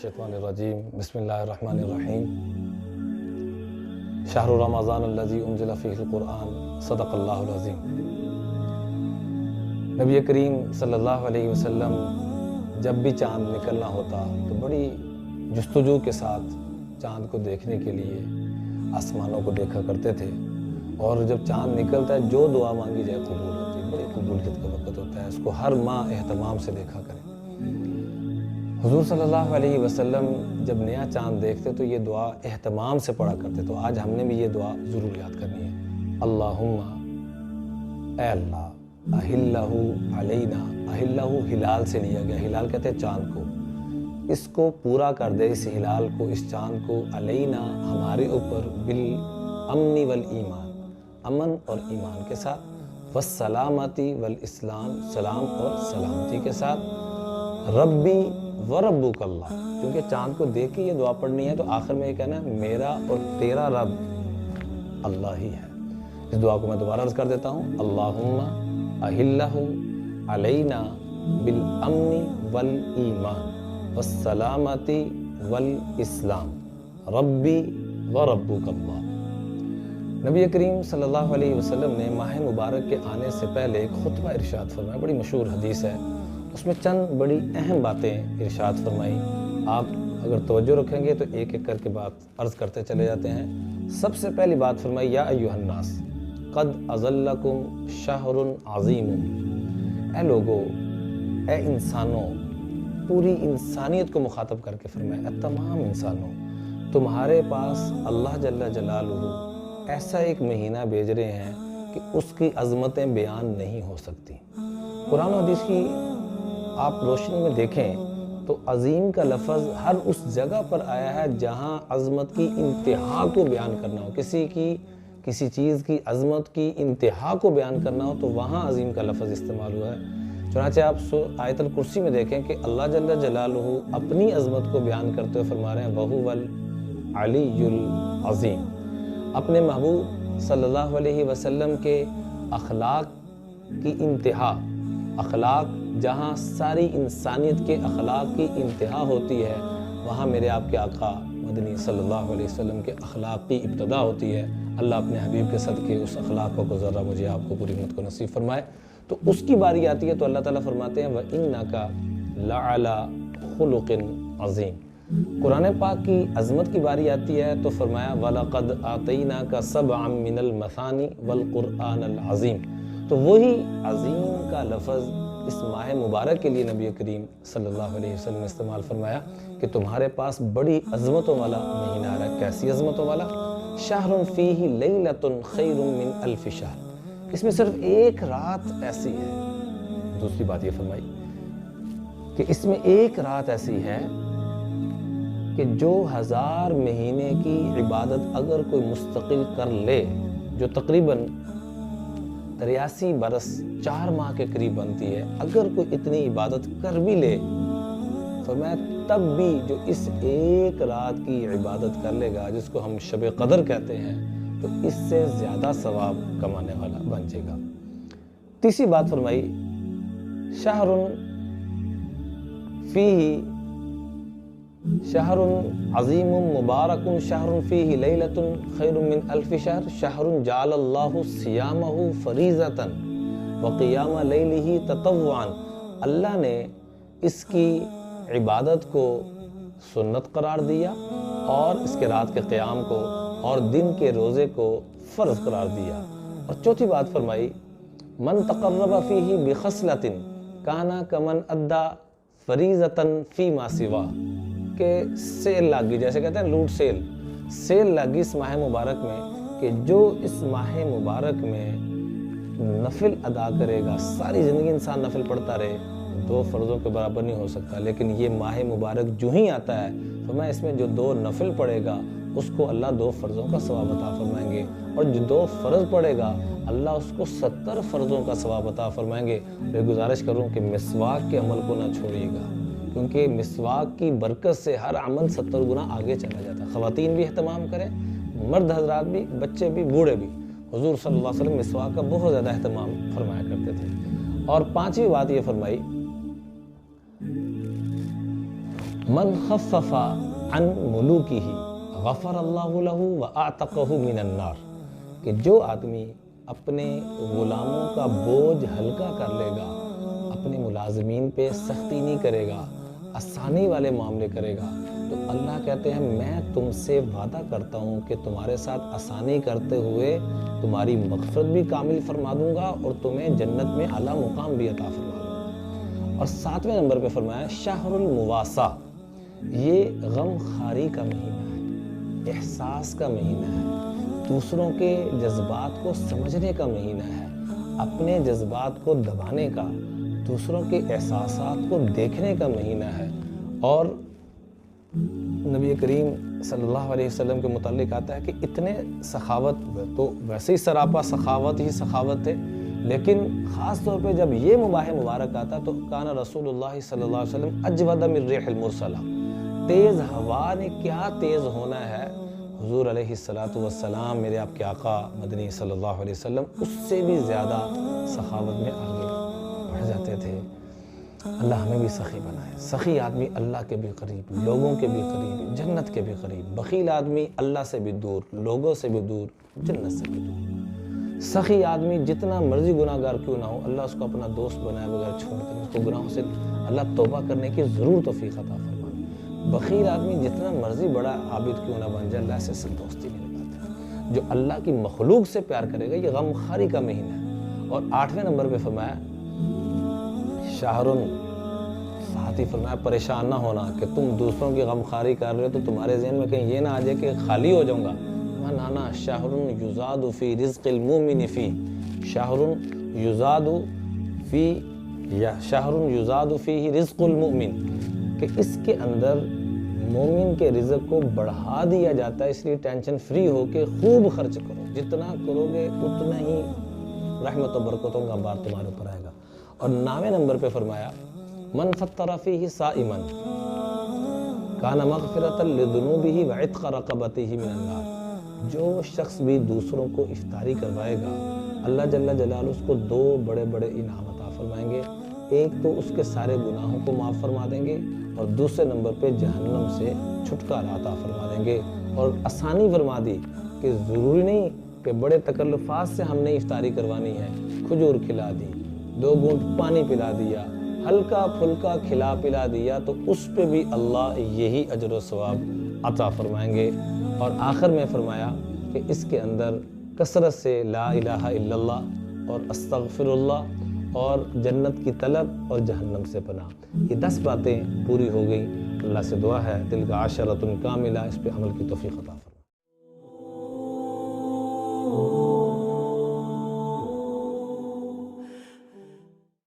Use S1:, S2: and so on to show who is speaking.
S1: الشیطان الرجیم بسم اللہ الرحمن الرحیم شہر رمضان الذی انزل فیہ القرآن صدق اللہ العظیم۔ نبی کریم صلی اللہ علیہ وسلم جب بھی چاند نکلنا ہوتا تو بڑی جستجو کے ساتھ چاند کو دیکھنے کے لیے آسمانوں کو دیکھا کرتے تھے، اور جب چاند نکلتا ہے جو دعا مانگی جائے قبول ہوتی ہے، بڑی قبولیت کا وقت ہوتا ہے، اس کو ہر ماہ اہتمام سے دیکھا کریں۔ حضور صلی اللہ علیہ وسلم جب نیا چاند دیکھتے تو یہ دعا اہتمام سے پڑھا کرتے، تو آج ہم نے بھی یہ دعا ضرور یاد کرنی ہے۔ اللہم، اے اللہ، اہلہ علینا، اہلہ ہلال سے لیا گیا، ہلال کہتے ہیں چاند کو، اس کو پورا کر دے، اس ہلال کو، اس چاند کو، علینا ہمارے اوپر، بالامن والایمان، امن اور ایمان کے ساتھ، والسلامتی والاسلام، سلام اور سلامتی کے ساتھ، ربی وربک اللہ، کیونکہ چاند کو دیکھ کے یہ دعا پڑھنی ہے تو آخر میں یہ کہنا ہے میرا اور تیرا رب اللہ ہی ہے۔ اس دعا کو میں دوبارہ عرض کر دیتا ہوں، اللہم اہلہ علینا بالامن والایمان والسلامتی والاسلام، ربی وربک اللہ۔ نبی کریم صلی اللہ علیہ وسلم نے ماہ مبارک کے آنے سے پہلے ایک خطبہ ارشاد فرمایا، بڑی مشہور حدیث ہے، اس میں چند بڑی اہم باتیں ارشاد فرمائی۔ آپ اگر توجہ رکھیں گے تو ایک ایک کر کے بات عرض کرتے چلے جاتے ہیں۔ سب سے پہلی بات فرمائی، یا ایھا الناس قد اظلکم شہر عظیم، اے لوگو، اے انسانوں، پوری انسانیت کو مخاطب کر کے فرمایا، اے تمام انسانوں، تمہارے پاس اللہ جل جلالہ ایسا ایک مہینہ بھیج رہے ہیں کہ اس کی عظمتیں بیان نہیں ہو سکتی۔ قرآن و حدیث کی آپ روشنی میں دیکھیں تو عظیم کا لفظ ہر اس جگہ پر آیا ہے جہاں عظمت کی انتہا کو بیان کرنا ہو، کسی چیز کی عظمت کی انتہا کو بیان کرنا ہو تو وہاں عظیم کا لفظ استعمال ہوا ہے۔ چنانچہ آپ آیت الکرسی میں دیکھیں کہ اللہ جل جلالہ اپنی عظمت کو بیان کرتے ہوئے فرما رہے ہیں وَهُوَ الْعَلِيُّ الْعَظِيمُ، اپنے محبوب صلی اللہ علیہ وسلم کے اخلاق کی انتہا، اخلاق جہاں ساری انسانیت کے اخلاق کی انتہا ہوتی ہے وہاں میرے آپ کے آقا مدنی صلی اللہ علیہ وسلم کے اخلاق کی ابتدا ہوتی ہے۔ اللہ اپنے حبیب کے صدقے اس اخلاق کو ذرہ مجھے آپ کو پوری امت کو نصیب فرمائے۔ تو اس کی باری آتی ہے تو اللہ تعالیٰ فرماتے ہیں وَإِنَّكَ لَعَلَىٰ خُلُقٍ عَظِيمٍ۔ قرآن پاک کی عظمت کی باری آتی ہے تو فرمایا وَلَقَدْ آتَيْنَاكَ سَبْعًا مِّنَ الْمَثَانِ وَالْقُرْآنَ الْعَظِيمِ۔ تو وہی عظیم کا لفظ اس ماہ مبارک کے لیے نبی کریم صلی اللہ علیہ وسلم نے استعمال فرمایا کہ تمہارے پاس بڑی عظمتوں والا مہینہ آ رہا ہے۔ کیسی عظمتوں والا؟ شہر فیہ لیلۃ خیر من الف شہر، اس میں صرف ایک رات ایسی ہے۔ دوسری بات یہ فرمائی کہ اس میں ایک رات ایسی ہے کہ جو 1000 مہینے کی عبادت اگر کوئی مستقل کر لے، جو تقریباً 83 برس 4 ماہ کے قریب بنتی ہے، اگر کوئی اتنی عبادت کر بھی لے فرمایا تب بھی جو اس ایک رات کی عبادت کر لے گا، جس کو ہم شب قدر کہتے ہیں، تو اس سے زیادہ ثواب کمانے والا بن جائے گا۔ تیسری بات فرمائی شہر فیہ شہر عظیم مبارک شہر فیہ لیلۃ خیر من الف شہر، شہر جعل اللہ صیامہ فریضۃ وقیام لیلہ تطوعا، اللہ نے اس کی عبادت کو سنت قرار دیا اور اس کے رات کے قیام کو اور دن کے روزے کو فرض قرار دیا۔ اور چوتھی بات فرمائی من تقرب فیہ بخصلۃ کان کمن ادی فریضۃ فیما سوا، کہ سیل لگ گئی، جیسے کہتے ہیں لوٹ سیل لگ گئی اس ماہ مبارک میں، کہ جو اس ماہ مبارک میں نفل ادا کرے گا، ساری زندگی انسان نفل پڑھتا رہے، 2 فرضوں کے برابر نہیں ہو سکتا، لیکن یہ ماہ مبارک جو ہی آتا ہے تو میں اس میں جو 2 نفل پڑھے گا اس کو اللہ 2 فرضوں کا ثواب عطا فرمائیں گے، اور جو 2 فرض پڑھے گا اللہ اس کو 70 فرضوں کا ثواب عطا فرمائیں گے۔ میں گزارش کروں کہ مسواک کے عمل کو نہ چھوڑیے گا، کیونکہ مسواک کی برکت سے ہر عمل 70 گنا آگے چلا جاتا ہے۔ خواتین بھی اہتمام کریں، مرد حضرات بھی، بچے بھی، بوڑھے بھی۔ حضور صلی اللہ علیہ وسلم مسواک کا بہت زیادہ اہتمام فرمایا کرتے تھے۔ اور 5ویں بات یہ فرمائی من خفف عن ملوکہ غفر اللہ لہ واعتقہ من النار، کہ جو آدمی اپنے غلاموں کا بوجھ ہلکا کر لے گا، اپنے ملازمین پہ سختی نہیں کرے گا، آسانی والے معاملے کرے گا، تو اللہ کہتے ہیں میں تم سے وعدہ کرتا ہوں کہ تمہارے ساتھ آسانی کرتے ہوئے تمہاری مغفرت بھی کامل فرما دوں گا اور تمہیں جنت میں اعلیٰ مقام بھی عطا فرما دوں گا۔ اور 7ویں نمبر پہ فرمایا شہر المواسا، یہ غم خاری کا مہینہ ہے، احساس کا مہینہ ہے، دوسروں کے جذبات کو سمجھنے کا مہینہ ہے، اپنے جذبات کو دبانے کا، دوسروں کے احساسات کو دیکھنے کا مہینہ ہے۔ اور نبی کریم صلی اللہ علیہ وسلم کے متعلق آتا ہے کہ اتنے سخاوت، تو ویسے ہی سراپا سخاوت ہی سخاوت ہے، لیکن خاص طور پہ جب یہ مباح مبارک آتا تو کان رسول اللہ صلی اللہ علیہ وسلم اجود من ریح المرسلہ، تیز ہوا نے کیا تیز ہونا ہے، حضور علیہ السلام میرے آپ کے آقا مدنی صلی اللہ علیہ وسلم اس سے بھی زیادہ سخاوت میں آگے بڑھ جاتے تھے۔ اللہ ہمیں بھی سخی بنائے۔ سخی آدمی اللہ کے بھی قریب، لوگوں کے بھی قریب، جنت کے بھی قریب۔ بخیل آدمی اللہ سے بھی دور، لوگوں سے بھی دور، جنت سے بھی دور۔ سخی آدمی جتنا مرضی گناہ گار کیوں نہ ہو، اللہ اس کو اپنا دوست بنائے بغیر چھوڑتے ہیں، اس کو گناہوں سے اللہ توبہ کرنے کی ضرور توفیق عطا فرمائے۔ بخیل آدمی جتنا مرضی بڑا عابد کیوں نہ بن جائے، اللہ سے دوستی نہیں لگاتا۔ جو اللہ کی مخلوق سے پیار کرے گا، یہ غم خاری کا مہینہ ہے۔ اور 8ویں نمبر پہ فرمایا شہرن، ساتھ ہی فرمایا پریشان نہ ہونا کہ تم دوسروں کی غم خاری کر رہے ہو تو تمہارے ذہن میں کہیں یہ نہ آ جائے کہ خالی ہو جاؤں گا۔ نانا شہرن یزاد فی رزق المومن فی، شہرن یزاد فی، یا شہرن یزاد فی رزق المؤمن، کہ اس کے اندر مومن کے رزق کو بڑھا دیا جاتا ہے، اس لیے ٹینشن فری ہو کے خوب خرچ کرو، جتنا کرو گے اتنا ہی رحمت و برکتوں کا بار تمہارے اوپر آئے گا۔ اور 9ویں نمبر پہ فرمایا من فطر فیہ صائما کان مغفرۃ لذنوبہ وعتق رقبتہ من النار، جو شخص بھی دوسروں کو افطاری کروائے گا، اللہ جل جلالہ اس کو 2 بڑے بڑے انعام عطا فرمائیں گے۔ ایک تو اس کے سارے گناہوں کو معاف فرما دیں گے، اور دوسرے نمبر پہ جہنم سے چھٹکارا عطا فرما دیں گے۔ اور آسانی فرما دی کہ ضروری نہیں کہ بڑے تکلفات سے ہم نے افطاری کروانی ہے، کھجور کھلا دی، 2 گھونٹ پانی پلا دیا، ہلکا پھلکا کھلا پلا دیا، تو اس پہ بھی اللہ یہی اجر و ثواب عطا فرمائیں گے۔ اور آخر میں فرمایا کہ اس کے اندر کثرت سے لا الہ الا اللہ اور استغفر اللہ اور جنت کی طلب اور جہنم سے پناہ، یہ 10 باتیں پوری ہو گئی۔ اللہ سے دعا ہے دل کا عشرۃ کاملہ، اس پہ عمل کی توفیق عطا فرمائے۔